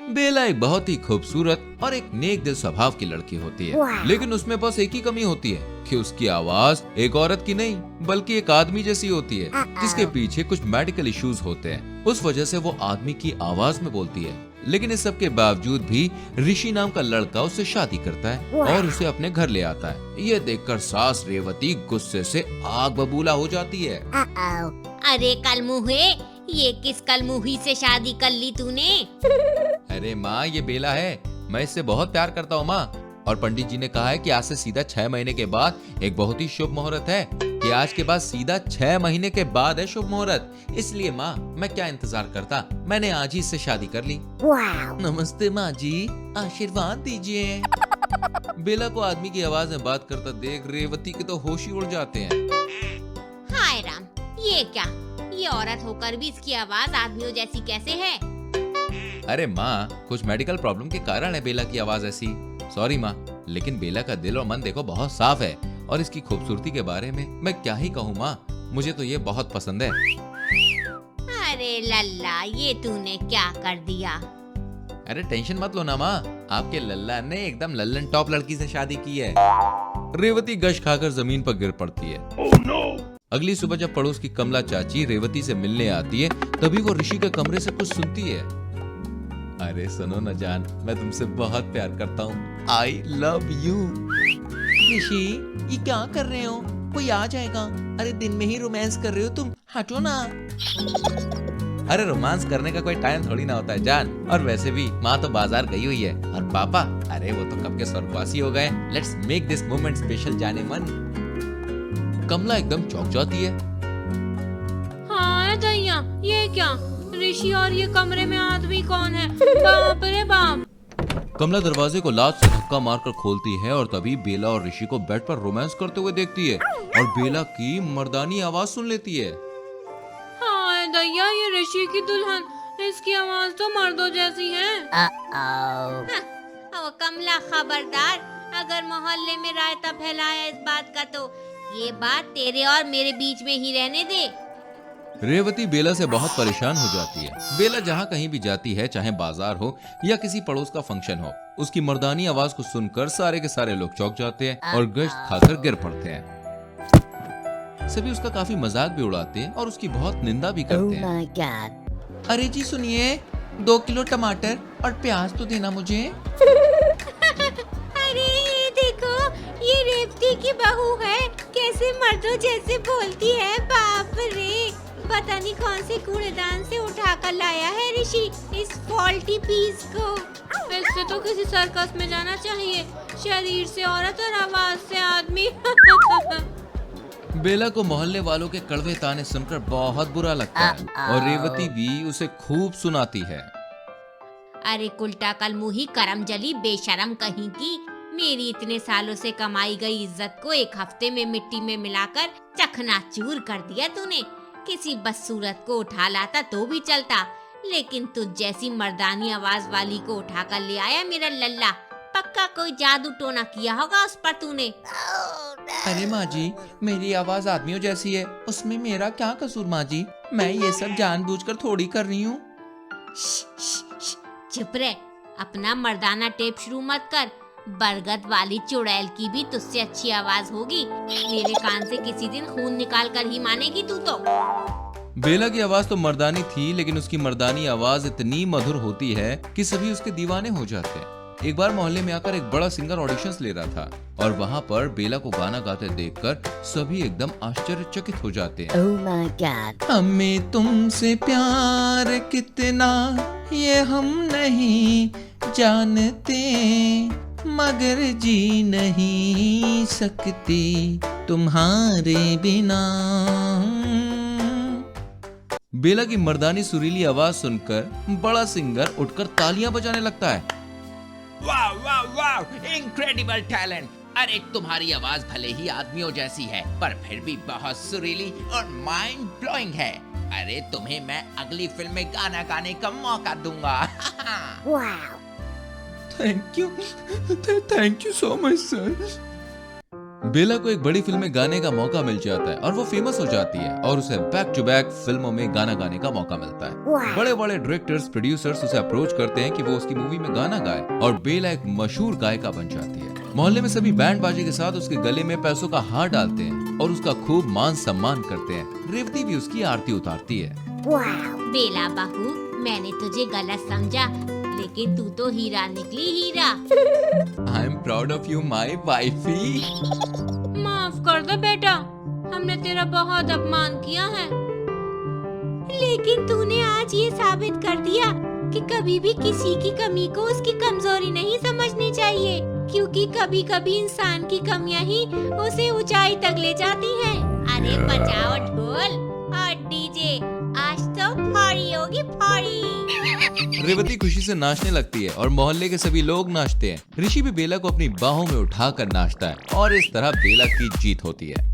बेला एक बहुत ही खूबसूरत और एक नेक दिल स्वभाव की लड़की होती है, लेकिन उसमें बस एक ही कमी होती है कि उसकी आवाज एक औरत की नहीं बल्कि एक आदमी जैसी होती है, जिसके पीछे कुछ मेडिकल इश्यूज होते हैं। उस वजह से वो आदमी की आवाज में बोलती है। लेकिन इस सब के बावजूद भी ऋषि नाम का लड़का उससे शादी करता है और उसे अपने घर ले आता है। ये देखकर सास रेवती गुस्से से आग बबूला हो जाती है। अरे कलमुहे, ये किस कलमुही से शादी कर ली तूने? अरे माँ, ये बेला है, मैं इससे बहुत प्यार करता हूँ माँ। और पंडित जी ने कहा है कि आज से सीधा 6 महीने के बाद एक बहुत ही शुभ मुहूर्त है, कि आज के बाद सीधा 6 महीने के बाद है शुभ मुहूर्त। इसलिए माँ, मैं क्या इंतजार करता, मैंने आज ही इससे शादी कर ली। नमस्ते माँ जी, आशीर्वाद दीजिए। बेला को आदमी की आवाज में बात करता देख रेवती के तो होश ही उड़ जाते हैं। हाय राम, ये क्या? ये औरत होकर भी इसकी आवाज आदमियों जैसी कैसे है? अरे माँ, कुछ मेडिकल प्रॉब्लम के कारण है बेला की आवाज ऐसी। सॉरी माँ, लेकिन बेला का दिल और मन देखो बहुत साफ है, और इसकी खूबसूरती के बारे में मैं क्या ही कहूँ माँ, मुझे तो ये बहुत पसंद है। अरे लल्ला, ये तूने क्या कर दिया? अरे टेंशन मत लो ना माँ, आपके लल्ला ने एकदम लल्लन टॉप लड़की से शादी की है। रेवती गश खाकर जमीन पर गिर पड़ती है। oh, no! अगली सुबह जब पड़ोस की कमला चाची रेवती से मिलने आती है, तभी वो ऋषि के कमरे से कुछ सुनती है। अरे सुनो न जान, मैं तुमसे बहुत प्यार करता हूँ, आई लव यू। ऋषि, ये क्या कर रहे हो? कोई आ जाएगा। अरे दिन में ही रोमांस कर रहे हो तुम, हटो ना। अरे रोमांस करने का कोई टाइम थोड़ी ना होता है जान, और वैसे भी माँ तो बाजार गई हुई है, और पापा, अरे वो तो कब के स्वर्गवासी हो गए। Let's make this moment special जाने मन। कमला एकदम चौंक जाती है। हाँ दैया, ये क्या? ऋषि और ये कमरे में आदमी कौन है? बाप रे बाप। कमला दरवाजे को लात से धक्का मारकर खोलती है और तभी बेला और ऋषि को बेड पर रोमांस करते हुए देखती है, और बेला की मर्दानी आवाज सुन लेती है। हाँ दैया, ये ऋषि की दुल्हन, इसकी आवाज तो मर्दों जैसी है। ओ कमला, खबरदार, अगर मोहल्ले में रायता फैलाया इस बात का तो ये बात तेरे और मेरे बीच में ही रहने दे। रेवती बेला से बहुत परेशान हो जाती है। बेला जहाँ कहीं भी जाती है, चाहे बाजार हो या किसी पड़ोस का फंक्शन हो, उसकी मर्दानी आवाज को सुनकर सारे के सारे लोग चौंक जाते हैं और गश्त खाकर गिर पड़ते हैं। सभी उसका काफी मजाक भी उड़ाते हैं और उसकी बहुत निंदा भी करते हैं। अरे जी सुनिए, 2 किलो टमाटर और प्याज तो देना मुझे। अरे ये देखो, ये रेवती की बहू है, कैसे मर्दों जैसे बोलती है। बाप रे, पता नहीं कौन से कूड़ेदान से उठाकर लाया है ऋषि इस फॉल्टी पीस को। इससे तो किसी सर्कस में जाना चाहिए, शरीर से औरत और आवाज से आदमी। बेला को मोहल्ले वालों के कड़वे ताने सुनकर बहुत बुरा लगता है, और रेवती भी उसे खूब सुनाती है। अरे कुलटा कलमुही, करमजली, बेशरम कहीं की, मेरी इतने सालों से कमाई गई इज्जत को एक हफ्ते में मिट्टी में मिलाकर चकनाचूर कर दिया तूने। किसी बदसूरत को उठा लाता तो भी चलता, लेकिन तुझ जैसी मर्दानी आवाज वाली को उठाकर ले आया मेरा लल्ला। पक्का कोई जादू टोना किया होगा उस पर तूने। अरे माँ जी, मेरी आवाज आदमियों जैसी है, उसमें मेरा क्या कसूर माँ जी? मैं ये सब जानबूझकर थोड़ी कर रही हूँ। चुप रह, अपना मर्दाना टेप शुरू मत कर। बरगद वाली चुड़ैल की भी तुझसे अच्छी आवाज होगी। मेरे कान से किसी दिन खून निकाल कर ही मानेगी तू तो। बेला की आवाज तो मर्दानी थी, लेकिन उसकी मर्दानी आवाज इतनी मधुर होती है कि सभी उसके दीवाने हो जाते हैं। एक बार मोहल्ले में आकर एक बड़ा सिंगर ऑडिशंस ले रहा था, और वहाँ पर बेला को गाना गाते देखकर सभी एकदम आश्चर्यचकित हो जाते हैं। Oh my God. हमें तुमसे प्यार कितना ये हम नहीं जानते, मगर जी नहीं सकती तुम्हारे बिना। बेला की मर्दानी सुरीली आवाज सुनकर बड़ा सिंगर उठकर तालियां बजाने लगता है। वाह वाह वाह, इनक्रेडिबल टैलेंट। अरे तुम्हारी आवाज भले ही आदमियों जैसी है, पर फिर भी बहुत सुरीली और माइंड ब्लोइंग है। अरे तुम्हें मैं अगली फिल्म में गाना गाने का मौका दूंगा। Wow. Thank you so much sir. Bela को एक बड़ी फिल्म में गाने का मौका मिल जाता है और वो फेमस हो जाती है और उसे बैक टू बैक फिल्मों में गाना गाने का मौका मिलता है। बड़े बड़े डायरेक्टर्स, प्रोड्यूसर्स उसे अप्रोच करते हैं कि वो उसकी मूवी में गाना गाए और बेला एक मशहूर गायिका बन जाती है। मोहल्ले में सभी बैंड बाजे के साथ उसके गले में पैसों का हार डालते हैं और उसका खूब मान सम्मान करते हैं। रेवती भी उसकी आरती उतारती है। बेला बहू, मैंने तुझे गलत समझा, लेकिन तू तो हीरा निकली, हीरा। I am proud of you my wifey. माफ कर दो बेटा, हमने तेरा बहुत अपमान किया है, लेकिन तूने आज ये साबित कर दिया कि कभी भी किसी की कमी को उसकी कमजोरी नहीं समझनी चाहिए, क्योंकि कभी कभी इंसान की कमियां ही उसे ऊंचाई तक ले जाती हैं। अरे बजाओ ढोल और डीजे, आज तो फाड़ी होगी, फाड़ी। रेवती खुशी से नाचने लगती है और मोहल्ले के सभी लोग नाचते हैं। ऋषि भी बेला को अपनी बाहों में उठाकर नाचता है और इस तरह बेला की जीत होती है।